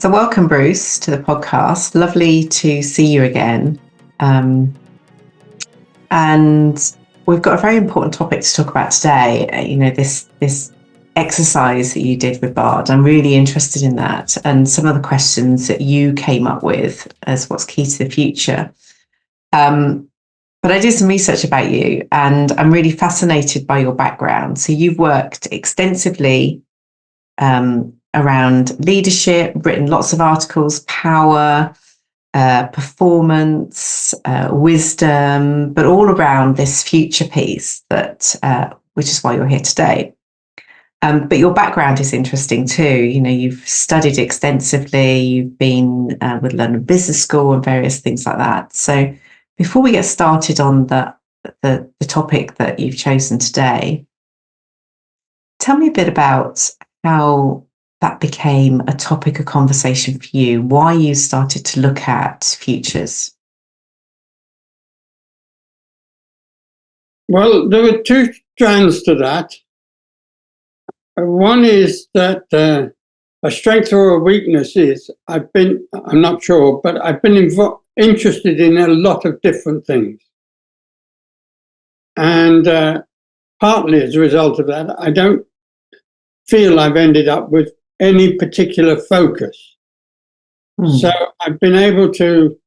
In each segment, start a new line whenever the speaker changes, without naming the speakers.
So welcome, Bruce, to the podcast. Lovely to see you again. And we've got a very important topic to talk about today. This exercise that you did with Bard. I'm really interested in that and some of the questions that you came up with as what's key to the future. But I did some research about you and I'm really fascinated by your background. So you've worked extensively around leadership, written lots of articles, power, performance, wisdom, but all around this future piece which is why you're here today. But your background is interesting too. You've studied extensively, you've been with London Business School and various things like that. So before we get started on the topic that you've chosen today, tell me a bit about how that became a topic of conversation for you, why you started to look at futures.
Well, there were two strands to that. One is that a strength or a weakness is I'm not sure, but I've been interested in a lot of different things. And partly as a result of that, I don't feel I've ended up with any particular focus. So I've been able to,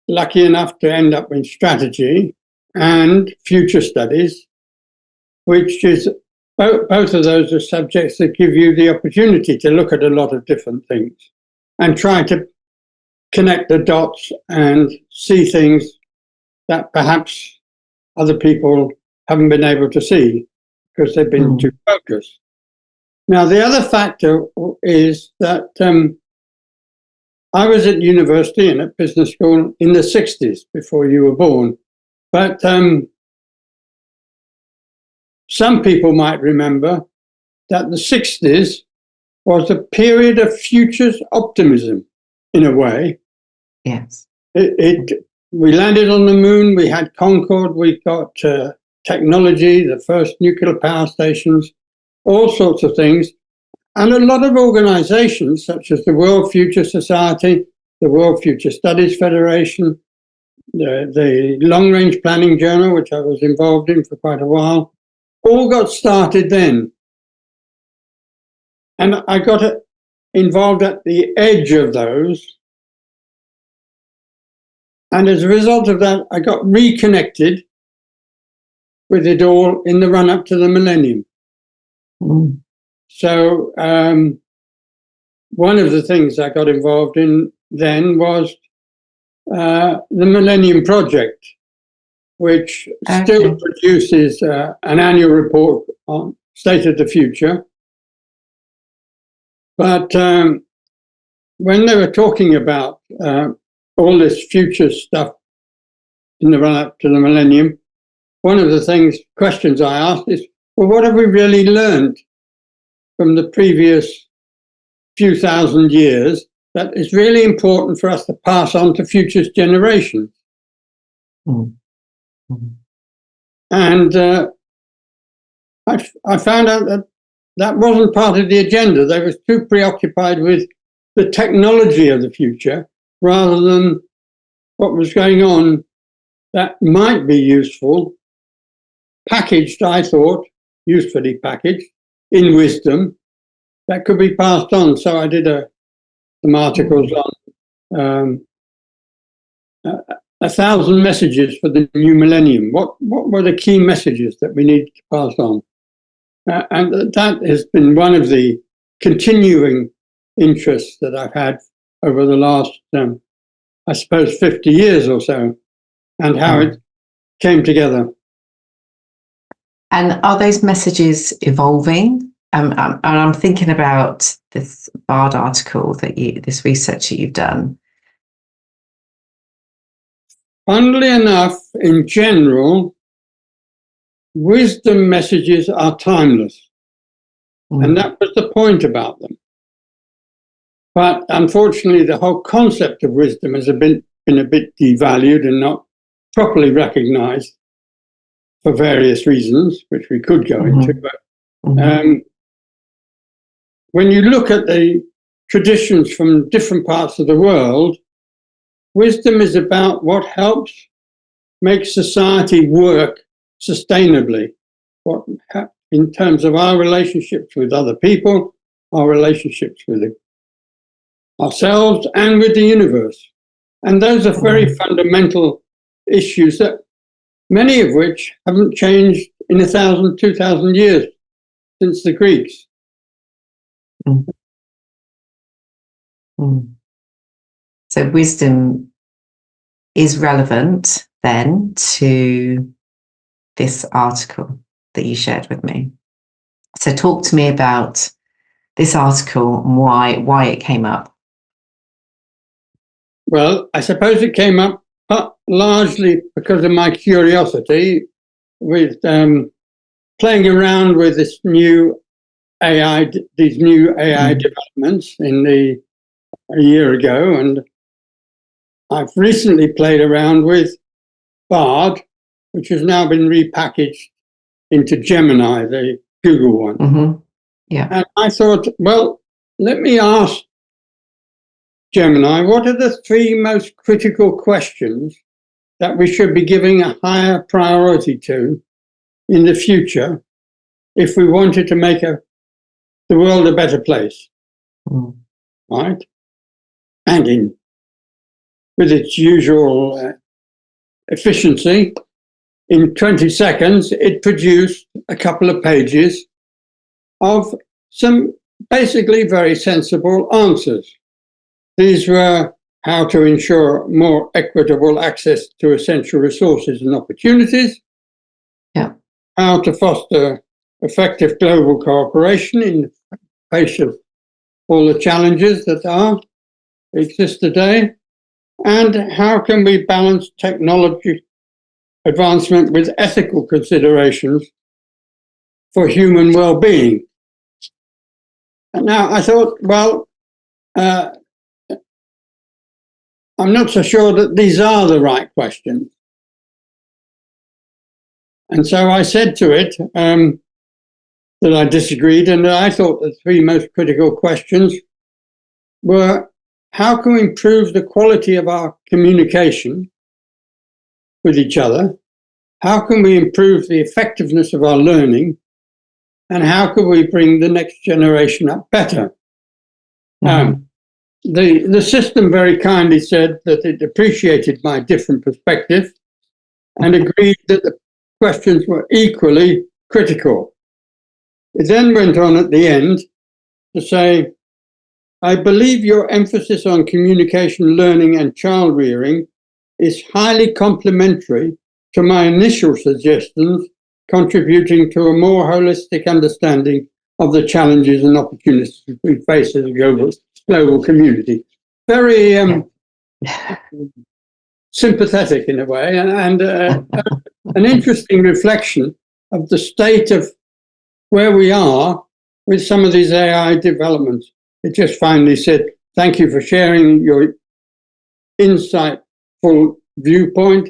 lucky enough to end up in strategy and future studies, which is both of those are subjects that give you the opportunity to look at a lot of different things and try to connect the dots and see things that perhaps other people haven't been able to see because they've been too focused. Now, the other factor is that I was at university and at business school in the 60s before you were born. But some people might remember that the 60s was a period of futures optimism, in a way.
Yes.
We landed on the moon, we had Concorde, we got technology, the first nuclear power stations, all sorts of things. And a lot of organizations, such as the World Future Society, the World Future Studies Federation, the Long Range Planning Journal, which I was involved in for quite a while, all got started then. And I got involved at the edge of those. And as a result of that, I got reconnected with it all in the run-up to the millennium. So one of the things I got involved in then was the Millennium Project, which still produces an annual report on State of the Future. But when they were talking about all this future stuff in the run-up to the millennium, one of the questions I asked is, well, what have we really learned from the previous few thousand years that is really important for us to pass on to future generations? And I found out that wasn't part of the agenda. They were too preoccupied with the technology of the future rather than what was going on that might be useful, packaged, I thought, usefully packaged, in wisdom, that could be passed on. So I did some articles on 1,000 messages for the new millennium. What were the key messages that we need to pass on? And that has been one of the continuing interests that I've had over the last, I suppose, 50 years or so, and how it came together.
And are those messages evolving? And I'm thinking about this Bard article this research that you've done.
Funnily enough, in general, wisdom messages are timeless. And that was the point about them. But unfortunately, the whole concept of wisdom has been a bit devalued and not properly recognized for various reasons, which we could go into. But when you look at the traditions from different parts of the world, wisdom is about what helps make society work sustainably, in terms of our relationships with other people, our relationships with ourselves and with the universe. And those are very fundamental issues, that many of which haven't changed in 1,000, 2,000 years since the Greeks.
Mm. Mm. So wisdom is relevant then to this article that you shared with me. So talk to me about this article and why it came up.
Well, I suppose it came up largely because of my curiosity with playing around with these new AI developments a year ago, and I've recently played around with Bard, which has now been repackaged into Gemini, the Google one.
Mm-hmm. Yeah.
And I thought, well, let me ask Gemini, what are the 3 most critical questions that we should be giving a higher priority to in the future if we wanted to make the world a better place? Right? And with its usual efficiency, in 20 seconds, it produced a couple of pages of some basically very sensible answers. These were how to ensure more equitable access to essential resources and opportunities, how to foster effective global cooperation in the face of all the challenges that exist today, and how can we balance technology advancement with ethical considerations for human well-being. And now I thought, well, I'm not so sure that these are the right questions. And so I said to it that I disagreed, and that I thought the 3 most critical questions were: how can we improve the quality of our communication with each other? How can we improve the effectiveness of our learning? And how can we bring the next generation up better? Mm-hmm. The system very kindly said that it appreciated my different perspective and agreed that the questions were equally critical. It then went on at the end to say, I believe your emphasis on communication, learning, and child rearing is highly complementary to my initial suggestions, contributing to a more holistic understanding of the challenges and opportunities we face as a global community. Very sympathetic in a way, and an interesting reflection of the state of where we are with some of these AI developments. It just finally said, thank you for sharing your insightful viewpoint.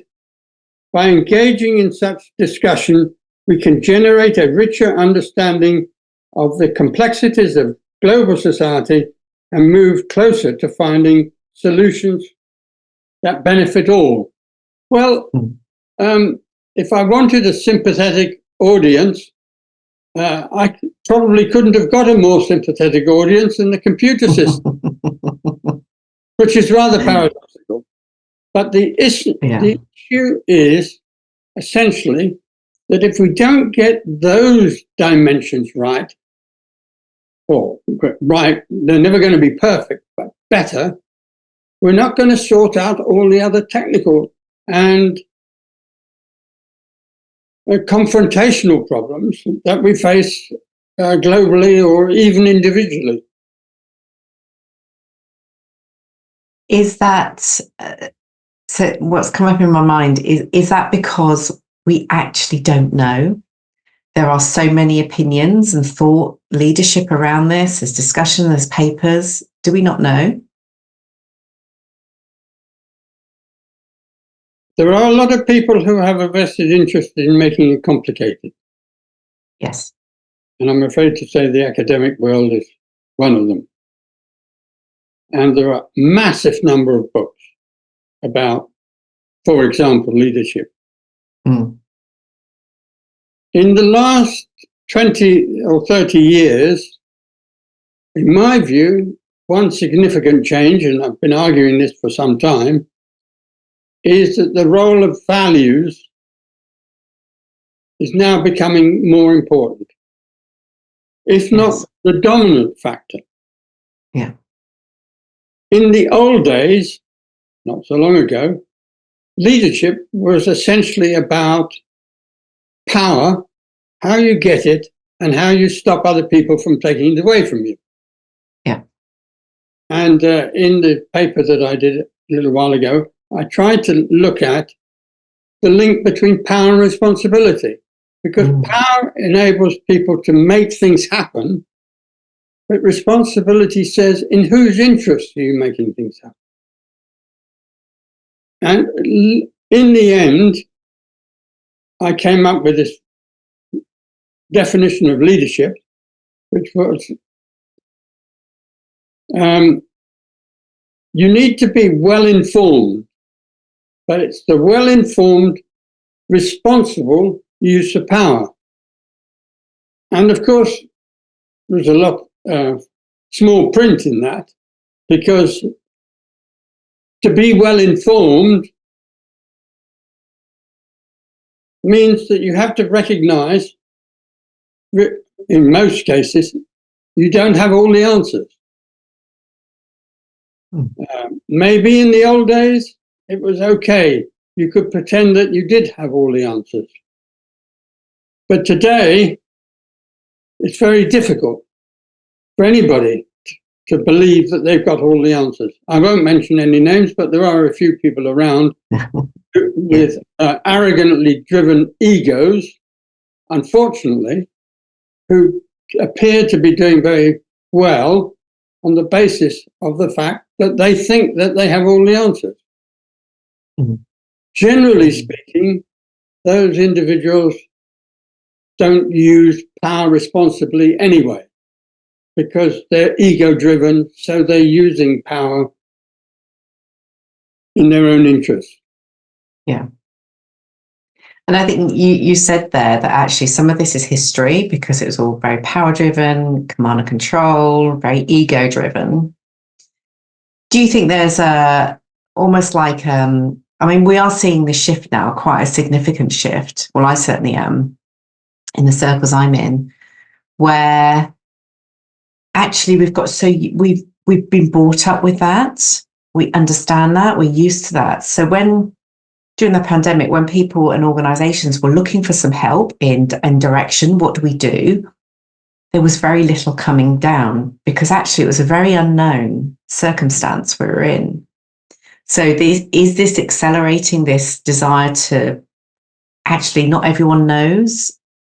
By engaging in such discussion, we can generate a richer understanding of the complexities of global society and move closer to finding solutions that benefit all. Well, if I wanted a sympathetic audience, I probably couldn't have got a more sympathetic audience than the computer system, which is rather paradoxical. But the issue is essentially that if we don't get those dimensions right, they're never going to be perfect, but better, we're not going to sort out all the other technical and confrontational problems that we face globally or even individually.
Is that, so what's come up in my mind is that because we actually don't know? There are so many opinions and thought leadership around this, there's discussion, there's papers. Do we not know?
There are a lot of people who have a vested interest in making it complicated.
Yes.
And I'm afraid to say the academic world is one of them. And there are a massive number of books about, for example, leadership.
Mm.
In the last 20 or 30 years, in my view, one significant change, and I've been arguing this for some time, is that the role of values is now becoming more important, if not the dominant factor.
Yeah.
In the old days, not so long ago, leadership was essentially about power, how you get it, and how you stop other people from taking it away from you.
Yeah.
And in the paper that I did a little while ago, I tried to look at the link between power and responsibility, because power enables people to make things happen, but responsibility says, in whose interest are you making things happen? And in the end, I came up with this definition of leadership, which was you need to be well informed, but it's the well informed, responsible use of power. And of course, there's a lot of small print in that, because to be well informed means that you have to recognize, in most cases, you don't have all the answers. Maybe in the old days, it was okay. You could pretend that you did have all the answers. But today, it's very difficult for anybody to believe that they've got all the answers. I won't mention any names, but there are a few people around with arrogantly driven egos, unfortunately, who appear to be doing very well on the basis of the fact that they think that they have all the answers. Generally speaking, those individuals don't use power responsibly anyway, because they're ego-driven, so they're using power in their own interest.
Yeah. And I think you said there that actually some of this is history, because it was all very power-driven, command and control, very ego-driven. Do you think there's almost like, we are seeing the shift now, quite a significant shift. Well, I certainly am, in the circles I'm in, where actually we've been brought up with that. We understand that. We're used to that. So during the pandemic, when people and organisations were looking for some help in direction, what do we do? There was very little coming down, because actually it was a very unknown circumstance we were in. So is this accelerating this desire to actually not everyone knows?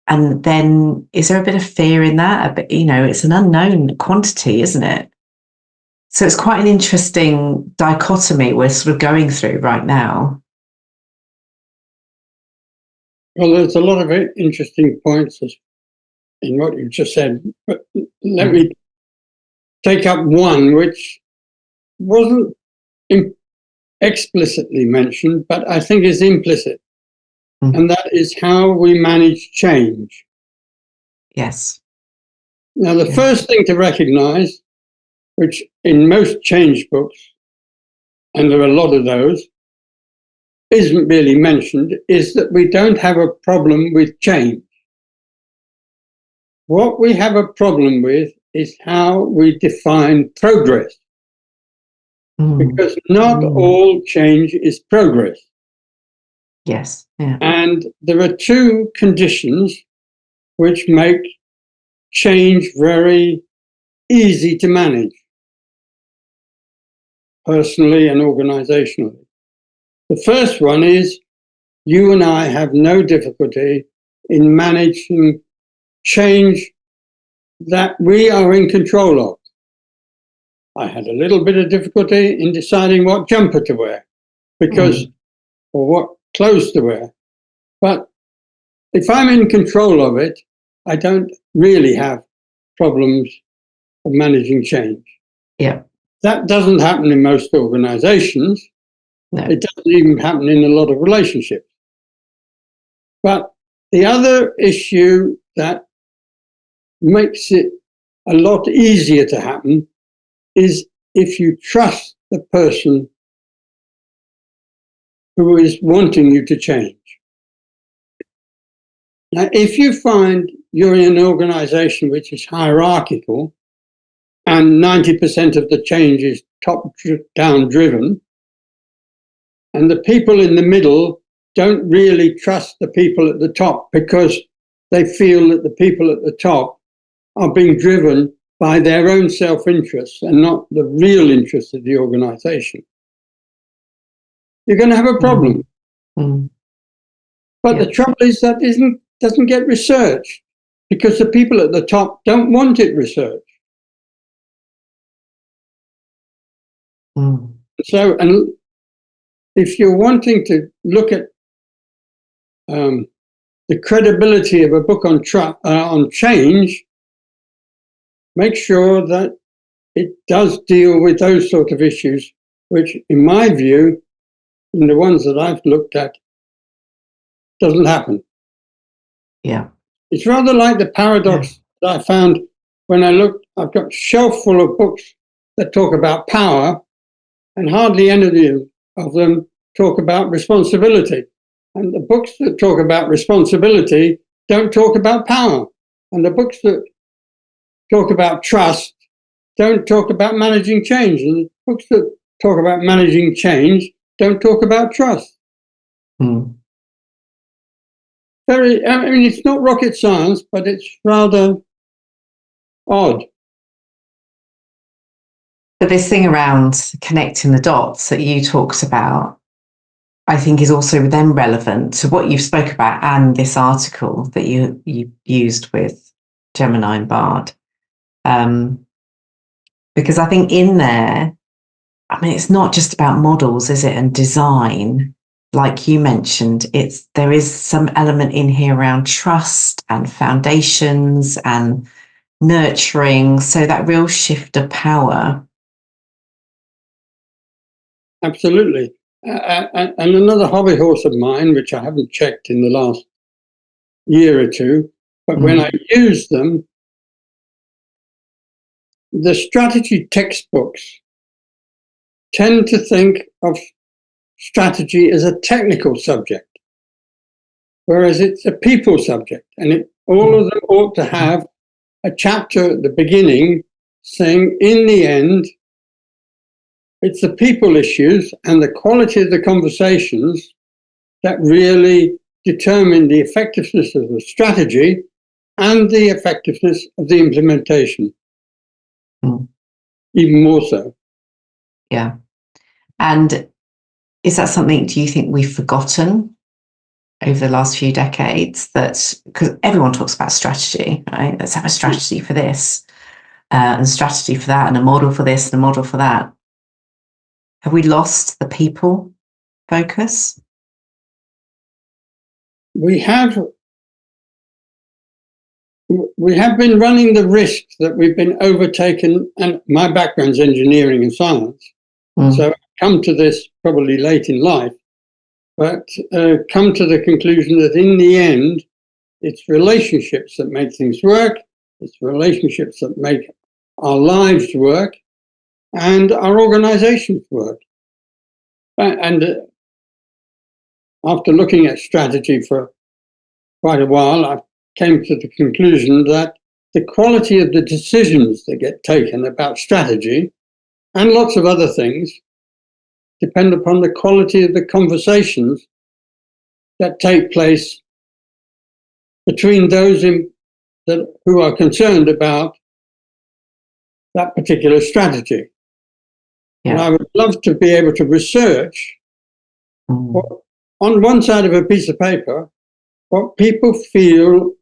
And then is there a bit of fear in that? But, it's an unknown quantity, isn't it? So it's quite an interesting dichotomy we're sort of going through right now.
Well, there's a lot of interesting points in what you've just said, but let me take up one which wasn't explicitly mentioned, but I think is implicit, and that is how we manage change.
Yes.
Now, the first thing to recognize, which in most change books, and there are a lot of those, isn't really mentioned, is that we don't have a problem with change. What we have a problem with is how we define progress. Because not all change is progress.
Yes. Yeah.
And there are two conditions which make change very easy to manage, personally and organizationally. The first one is you and I have no difficulty in managing change that we are in control of. I had a little bit of difficulty in deciding what jumper to wear, or what clothes to wear. But if I'm in control of it, I don't really have problems of managing change.
Yeah.
That doesn't happen in most organizations.
No.
It doesn't even happen in a lot of relationships. But the other issue that makes it a lot easier to happen is if you trust the person who is wanting you to change. Now, if you find you're in an organization which is hierarchical and 90% of the change is top-down driven, and the people in the middle don't really trust the people at the top because they feel that the people at the top are being driven by their own self-interest and not the real interest of the organization, you're going to have a problem.
Mm.
But the trouble is that doesn't get researched because the people at the top don't want it researched.
Mm.
So, and if you're wanting to look at the credibility of a book on change, make sure that it does deal with those sort of issues, which, in my view, in the ones that I've looked at, doesn't happen.
Yeah.
It's rather like the paradox that I found when I looked. I've got a shelf full of books that talk about power, and hardly any of them talk about responsibility. And the books that talk about responsibility don't talk about power. And the books that talk about trust don't talk about managing change. And the books that talk about managing change don't talk about trust.
Mm.
I mean, it's not rocket science, but it's rather odd.
But this thing around connecting the dots that you talked about, I think is also then relevant to what you've spoke about and this article that you used with Gemini and Bard. Because I think in there, I mean, it's not just about models, is it? And design, like you mentioned, there is some element in here around trust and foundations and nurturing. So that real shift of power.
Absolutely. And another hobby horse of mine, which I haven't checked in the last year or two, but when I use them, the strategy textbooks tend to think of strategy as a technical subject, whereas it's a people subject. And all of them ought to have a chapter at the beginning saying, in the end, it's the people issues and the quality of the conversations that really determine the effectiveness of the strategy and the effectiveness of the implementation. Even more so.
Yeah. And is that something, do you think we've forgotten over the last few decades? That, because everyone talks about strategy, right? Let's have a strategy for this, and strategy for that, and a model for this, and a model for that. Have we lost the people focus? We have been running the risk that we've been overtaken, and my background's engineering and science, so I come to this probably late in life, but come to the conclusion that in the end, it's relationships that make things work, it's relationships that make our lives work, and our organizations work. And after looking at strategy for quite a while, I came to the conclusion that the quality of the decisions that get taken about strategy and lots of other things depend upon the quality of the conversations that take place between those who are concerned about that particular strategy. Yeah. And I would love to be able to research on one side of a piece of paper what people feel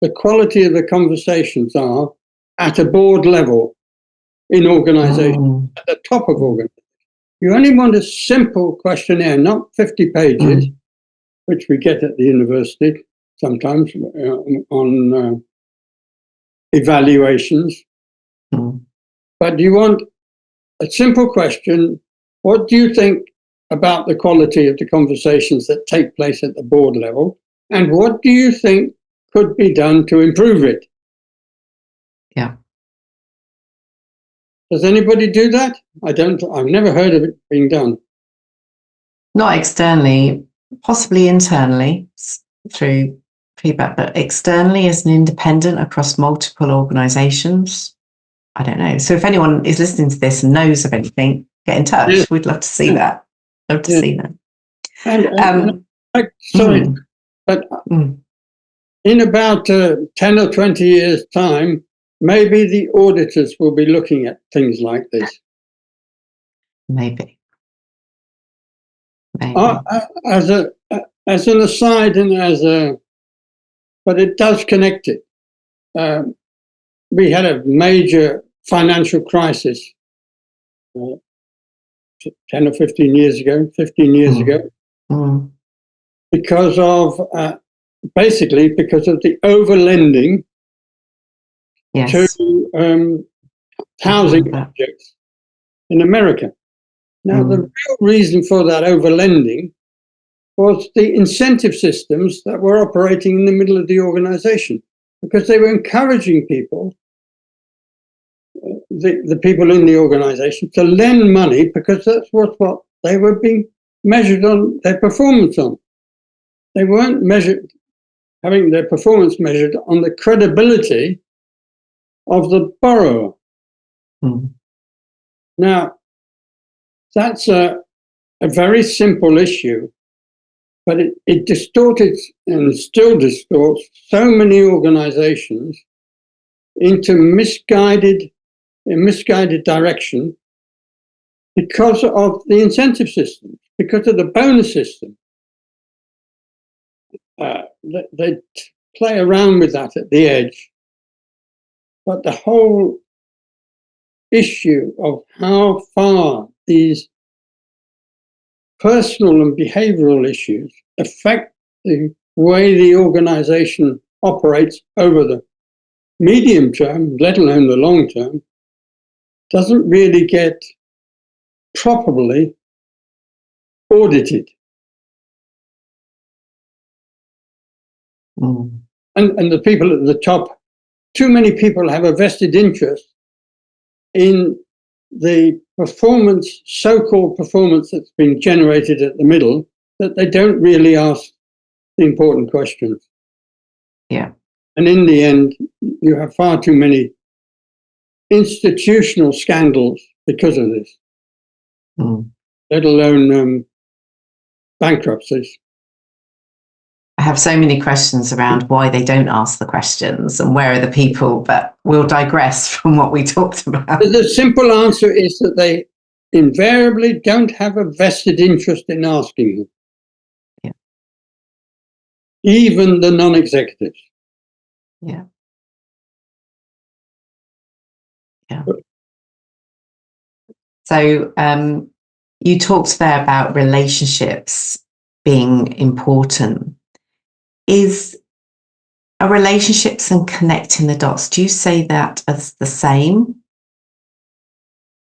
the quality of the conversations are at a board level in organizations, at the top of organizations. You only want a simple questionnaire, not 50 pages, which we get at the university sometimes on evaluations.
but you want a simple question. What do you think about the quality of the conversations that take place at the board level? And what do you think could be done to improve it?
Yeah.
Does anybody do that? I've never heard of it being done.
Not externally, possibly internally through feedback, but externally as an independent across multiple organisations, I don't know. So if anyone is listening to this and knows of anything, get in touch. Yeah. We'd love to see that. Love to see that.
But in about 10 or 20 years' time, maybe the auditors will be looking at things like this.
Maybe.
As an aside but it does connect it. We had a major financial crisis 10 or 15 years ago, because of basically because of the overlending to housing projects in America. Now, the real reason for that overlending was the incentive systems that were operating in the middle of the organization, because they were encouraging people, the people in the organization, to lend money because that's what they were being measured on their performance on. They weren't having their performance measured on the credibility of the borrower. Now, that's a very simple issue, but it distorted and still distorts so many organizations into misguided direction because of the incentive system, because of the bonus system. They play around with that at the edge. But the whole issue of how far these personal and behavioral issues affect the way the organization operates over the medium term, let alone the long term, doesn't really get properly audited. And the people at the top, too many people have a vested interest in the performance, so-called performance that's been generated at the middle, that they don't really ask the important questions.
Yeah.
And in the end, you have far too many institutional scandals because of this, let alone bankruptcies.
I have so many questions around why they don't ask the questions and where are the people, but we'll digress from what we talked about.
The simple answer is that they invariably don't have a vested interest in asking them.
Yeah.
Even the non-executives.
Yeah. Yeah. So you talked there about relationships being important. Is a relationships and connecting the dots, do you say that as the same?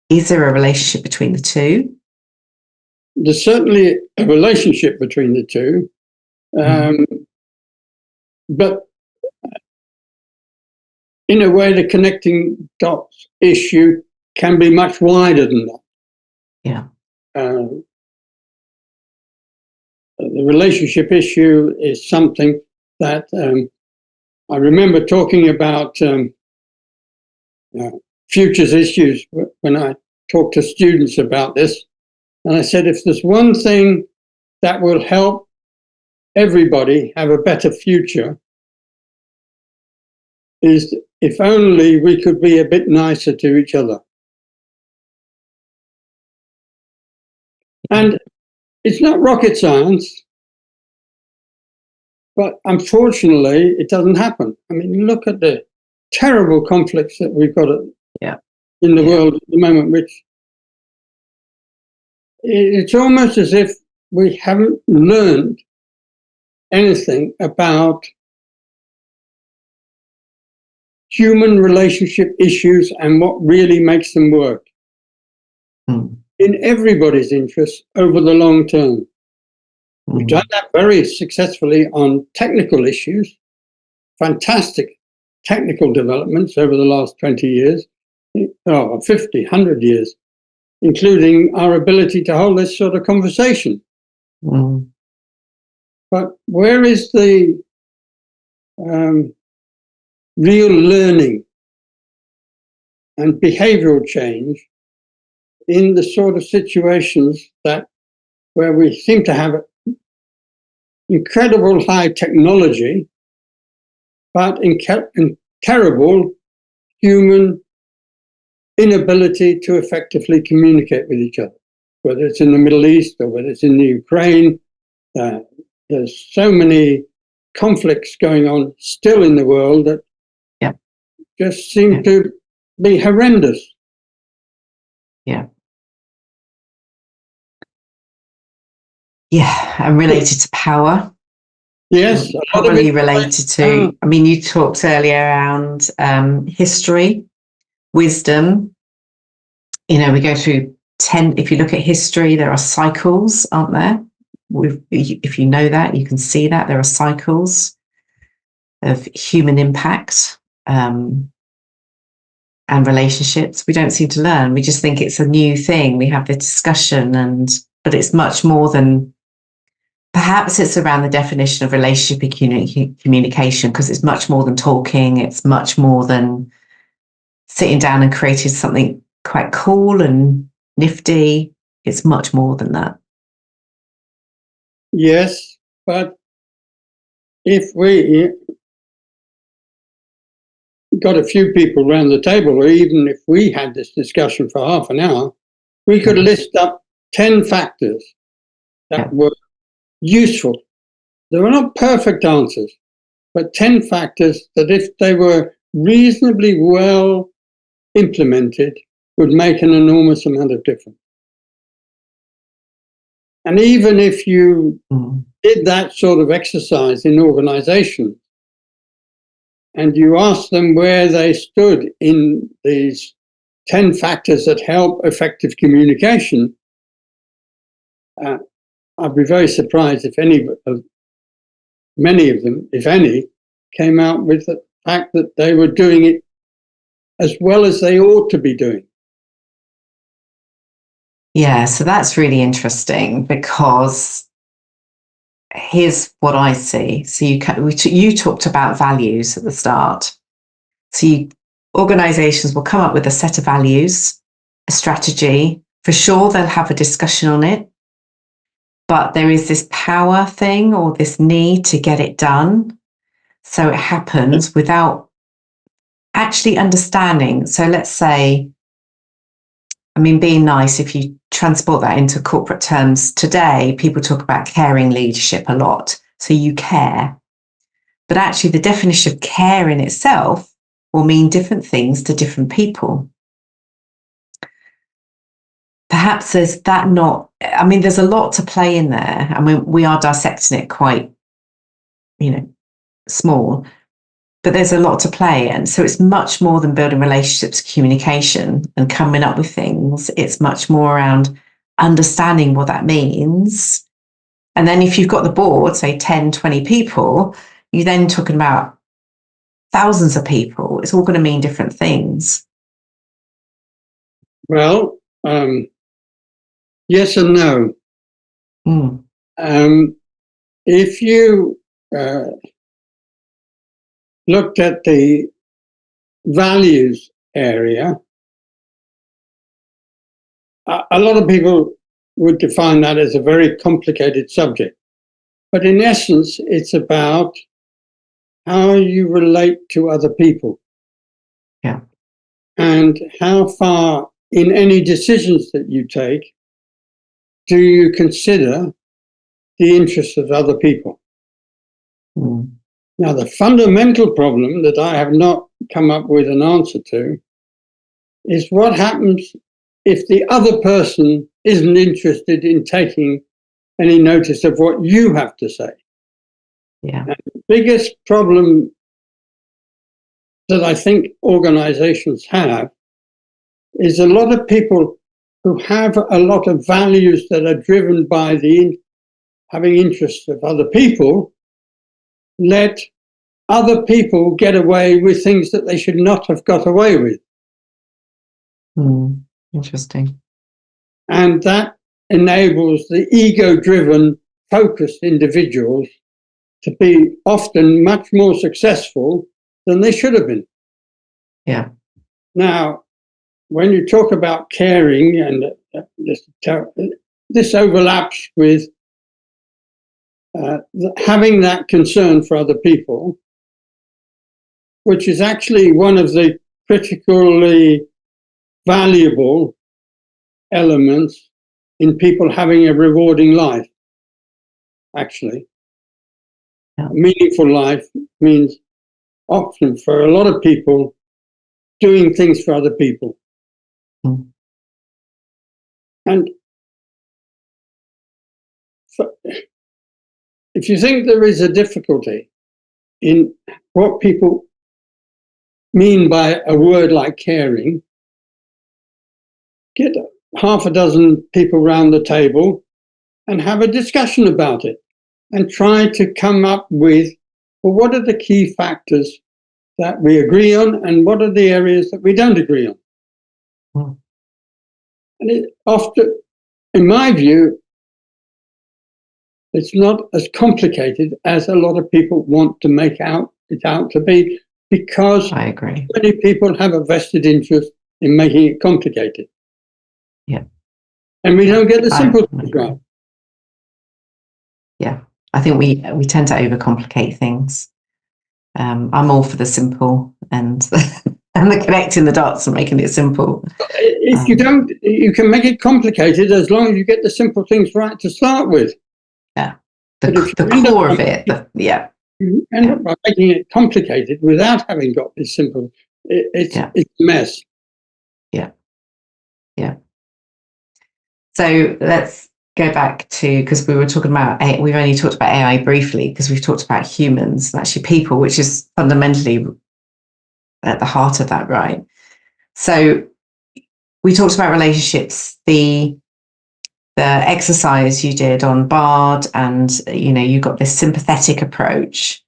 Is there a relationship between the two?
There's certainly a relationship between the two, but in a way, the connecting dots issue can be much wider than that.
Yeah.
The relationship issue is something that I remember talking about futures issues when I talk to students about this. And I said, if there's one thing that will help everybody have a better future, is if only we could be a bit nicer to each other. And it's not rocket science, but unfortunately, it doesn't happen. I mean, look at the terrible conflicts that we've got in the world at the moment, which it's almost as if we haven't learned anything about human relationship issues and what really makes them work in everybody's interest over the long term. We've done that very successfully on technical issues, fantastic technical developments over the last 20 years, 50, 100 years, including our ability to hold this sort of conversation. But where is the real learning and behavioural change in the sort of situations where we seem to have incredible high technology, but terrible human inability to effectively communicate with each other, whether it's in the Middle East or whether it's in the Ukraine. There's so many conflicts going on still in the world that just seem to be horrendous.
Yeah, and related to power.
Yes.
Probably related to, I mean, you talked earlier around history, wisdom. You know, we go through if you look at history, there are cycles, aren't there? If you know that, you can see that there are cycles of human impact and relationships. We don't seem to learn. We just think it's a new thing. We have the discussion, but it's much more than. Perhaps it's around the definition of relationship and communication, because it's much more than talking. It's much more than sitting down and creating something quite cool and nifty. It's much more than that.
Yes, but if we got a few people around the table, or even if we had this discussion for half an hour, we could list up 10 factors that were useful. There were not perfect answers, but 10 factors that, if they were reasonably well implemented, would make an enormous amount of difference. And even if you did that sort of exercise in organizations and you asked them where they stood in these 10 factors that help effective communication, I'd be very surprised if many of them, if any, came out with the fact that they were doing it as well as they ought to be doing.
Yeah, so that's really interesting, because here's what I see. So you talked about values at the start. So organizations will come up with a set of values, a strategy. For sure, they'll have a discussion on it. But there is this power thing, or this need to get it done. So it happens without actually understanding. So let's say, I mean, being nice, if you transport that into corporate terms today, people talk about caring leadership a lot. So you care. But actually, the definition of care in itself will mean different things to different people. Perhaps there's that not, I mean, there's a lot to play in there. I mean, we are dissecting it quite, small, but there's a lot to play. And so it's much more than building relationships, communication and coming up with things. It's much more around understanding what that means. And then if you've got the board, say 10, 20 people, you're then talking about thousands of people. It's all going to mean different things.
Well, yes and no. If you looked at the values area, a lot of people would define that as a very complicated subject. But in essence, it's about how you relate to other people.
Yeah.
And how far in any decisions that you take do you consider the interests of other people? Now, the fundamental problem that I have not come up with an answer to is what happens if the other person isn't interested in taking any notice of what you have to say.
Yeah.
And the biggest problem that I think organizations have is a lot of people who have a lot of values that are driven by the having interests of other people, let other people get away with things that they should not have got away with.
Interesting.
And that enables the ego-driven, focused individuals to be often much more successful than they should have been.
Yeah.
Now, when you talk about caring, and this overlaps with having that concern for other people, which is actually one of the critically valuable elements in people having a rewarding life, actually.
Yeah.
A meaningful life means often for a lot of people doing things for other people. And if you think there is a difficulty in what people mean by a word like caring, get half a dozen people round the table and have a discussion about it and try to come up with, well, what are the key factors that we agree on and what are the areas that we don't agree on? And it often, in my view, it's not as complicated as a lot of people want to make it out to be, because
I agree.
Many people have a vested interest in making it complicated.
Yeah.
And we don't get the simple things right.
Yeah. I think we tend to overcomplicate things. I'm all for the simple and and the connecting the dots and making it simple.
If you don't, you can make it complicated as long as you get the simple things right to start with.
Yeah. The core of it. Yeah.
You end up by making it complicated without having got this simple. It's a mess.
Yeah. Yeah. So let's go back to, because we were talking about, we've only talked about AI briefly because we've talked about humans and actually people, which is fundamentally at the heart of that, right? So we talked about relationships, the exercise you did on BARD, and you got this sympathetic approach.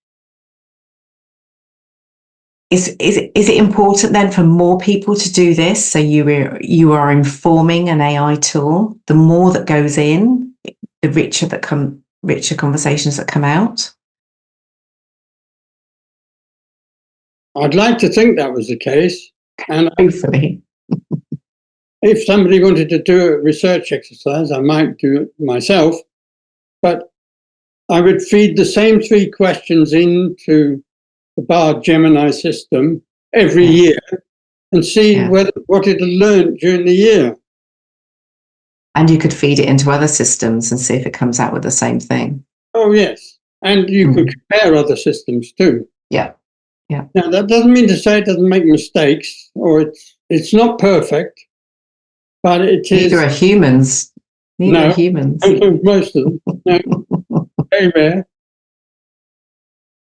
Is it important then for more people to do this? So you are informing an AI tool. The more that goes in, the richer conversations that come out.
I'd like to think that was the case, and
hopefully,
if somebody wanted to do a research exercise, I might do it myself. But I would feed the same 3 questions into the BARD Gemini system every year and see what it had learned during the year.
And you could feed it into other systems and see if it comes out with the same thing.
Oh, yes. And you could compare other systems too.
Yeah. Yeah.
Now, that doesn't mean to say it doesn't make mistakes, or it's not perfect, but it is.
Neither are humans. Neither are humans.
Most of them. No. Very rare.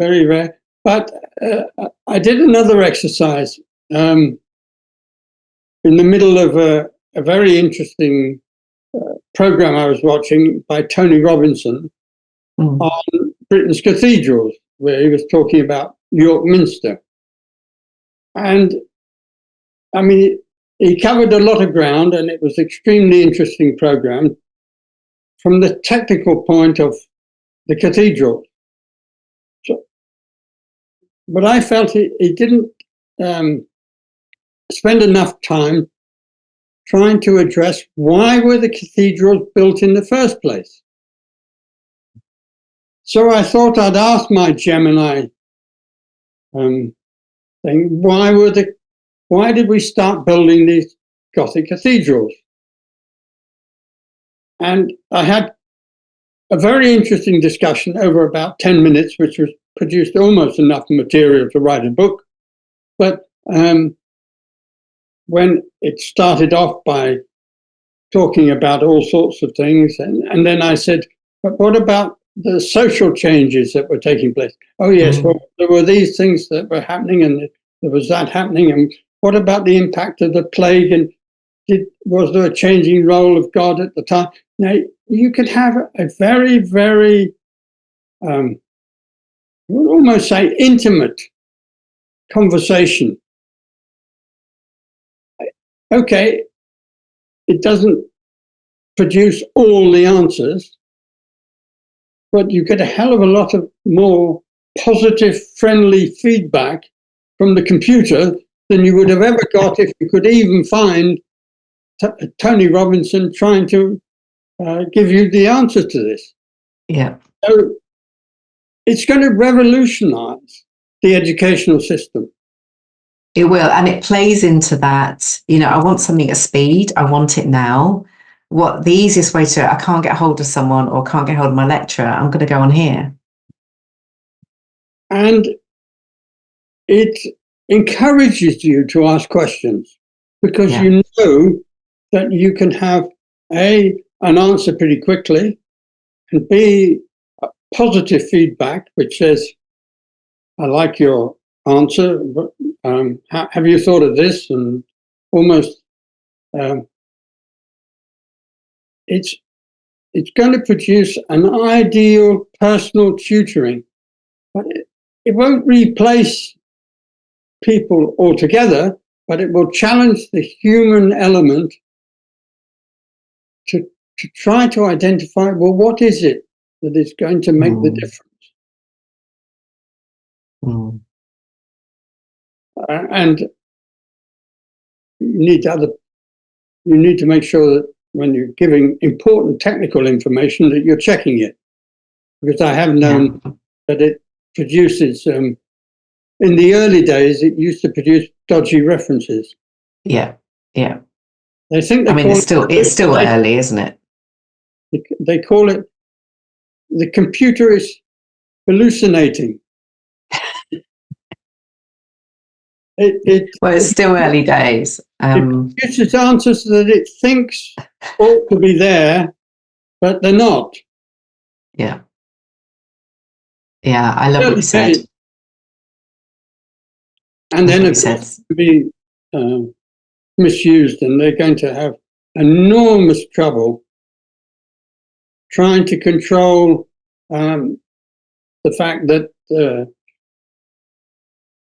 Very rare. But I did another exercise in the middle of a very interesting program I was watching by Tony Robinson on Britain's cathedrals, where he was talking about York Minster. And I mean, he covered a lot of ground, and it was an extremely interesting program from the technical point of the cathedral. But I felt he didn't spend enough time trying to address why were the cathedrals built in the first place. So I thought I'd ask my Gemini thing, why did we start building these Gothic cathedrals? And I had a very interesting discussion over about 10 minutes, which was produced almost enough material to write a book. But when it started off by talking about all sorts of things, and then I said, but what about the social changes that were taking place? Oh, yes, well, there were these things that were happening, and there was that happening. And what about the impact of the plague? And was there a changing role of God at the time? Now, you could have a very, very, I would almost say, intimate conversation. Okay, it doesn't produce all the answers, but you get a hell of a lot of more positive, friendly feedback from the computer than you would have ever got if you could even find Tony Robinson trying to give you the answer to this.
Yeah.
So it's going to revolutionize the educational system.
It will, and it plays into that, I want something at speed, I want it now. What the easiest way to, I can't get hold of someone or can't get hold of my lecturer, I'm going to go on here.
And it encourages you to ask questions because you know that you can have an answer pretty quickly, and B, positive feedback, which says, I like your answer, but have you thought of this? And almost it's going to produce an ideal personal tutoring, but it won't replace people altogether, but it will challenge the human element to try to identify, well, what is it that is going to make the difference? And you need to make sure that when you're giving important technical information that you're checking it, because I have known that it produces, in the early days, it used to produce dodgy references.
Yeah.
They think
it's still early, isn't it?
They call it, the computer is hallucinating.
It's still early days.
It produces answers that it thinks ought to be there, but they're not.
Yeah, I love what you said.
And then, of course, to be misused, and they're going to have enormous trouble trying to control the fact that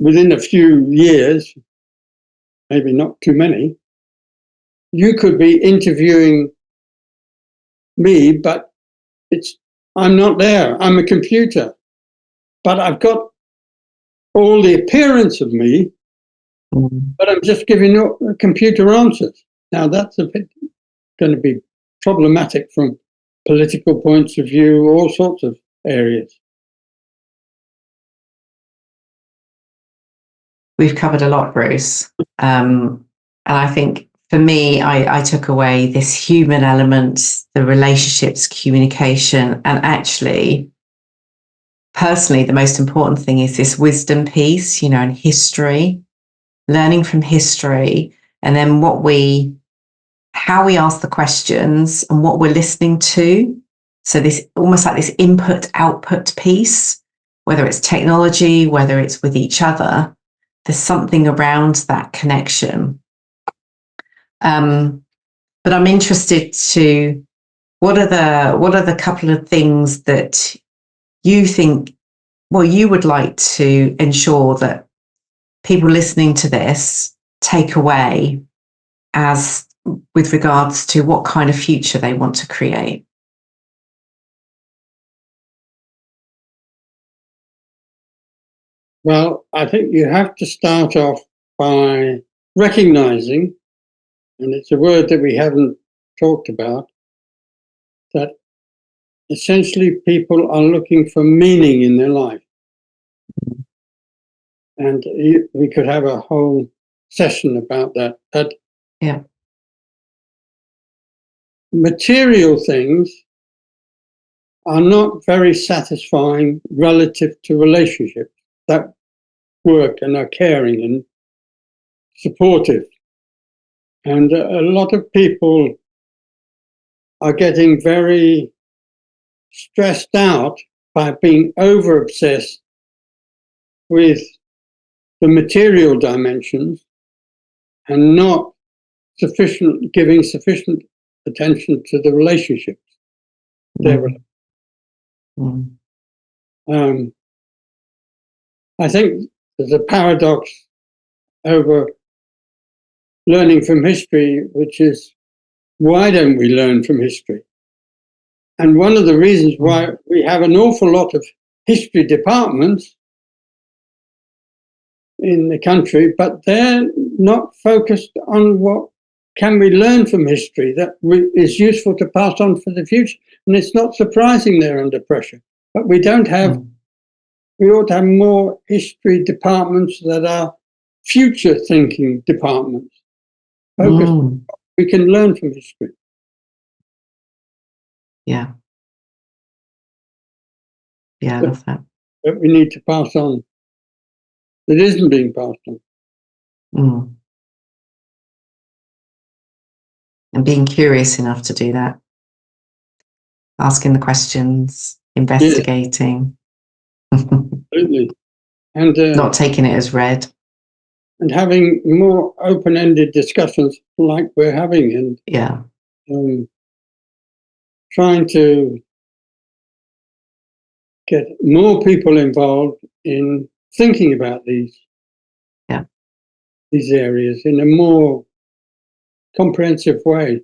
within a few years, maybe not too many, you could be interviewing me, but I'm not there. I'm a computer, but I've got all the appearance of me, but I'm just giving you computer answers. Now, that's a bit going to be problematic from political points of view, all sorts of areas.
We've covered a lot, Bruce. And I think for me, I took away this human element, the relationships, communication, and actually, personally, the most important thing is this wisdom piece, and history, learning from history, and then how we ask the questions and what we're listening to. So this almost like this input-output piece, whether it's technology, whether it's with each other, there's something around that connection. But I'm interested to, what are the couple of things that you think, you would like to ensure that people listening to this take away as with regards to what kind of future they want to create?
Well, I think you have to start off by recognizing, and it's a word that we haven't talked about, that essentially people are looking for meaning in their life. And we could have a whole session about that. But material things are not very satisfying relative to relationships that work and are caring and supportive. And a lot of people are getting very stressed out by being over obsessed with the material dimensions and not giving sufficient attention to the relationships. I think there's a paradox over learning from history, which is, why don't we learn from history? And one of the reasons why we have an awful lot of history departments in the country, but they're not focused on what can we learn from history that is useful to pass on for the future. And it's not surprising they're under pressure. But we don't have, we ought to have more history departments that are future thinking departments. Focused on what we can learn from history.
Yeah. Yeah, I love that.
That we need to pass on. That isn't being passed on.
And being curious enough to do that. Asking the questions, investigating.
Absolutely. And
not taking it as read.
And having more open-ended discussions like we're having, and trying to get more people involved in thinking about these areas in a more comprehensive way.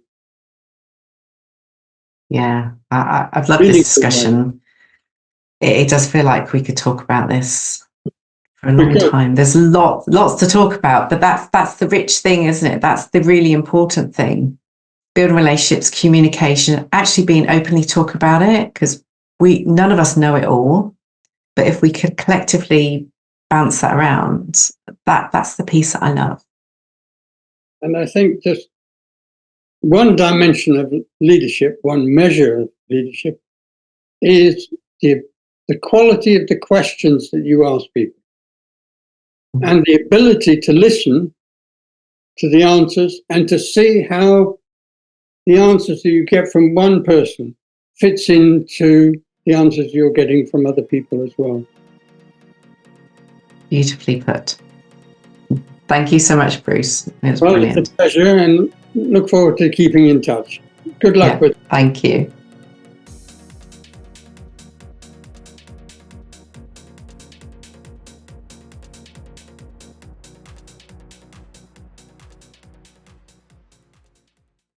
Yeah, I've loved this discussion. It does feel like we could talk about this for a long time. There's lots to talk about, but that's the rich thing, isn't it? That's the really important thing. Building relationships, communication, actually being openly talk about it, because none of us know it all. But if we could collectively bounce that around, that's the piece that I love.
And I think just one dimension of leadership, one measure of leadership, is the quality of the questions that you ask people and the ability to listen to the answers and to see how the answers that you get from one person fits into the answers you're getting from other people as well.
Beautifully put. Thank you so much, Bruce. It was brilliant.
It's a pleasure, and look forward to keeping in touch. Good luck with it.
Thank you.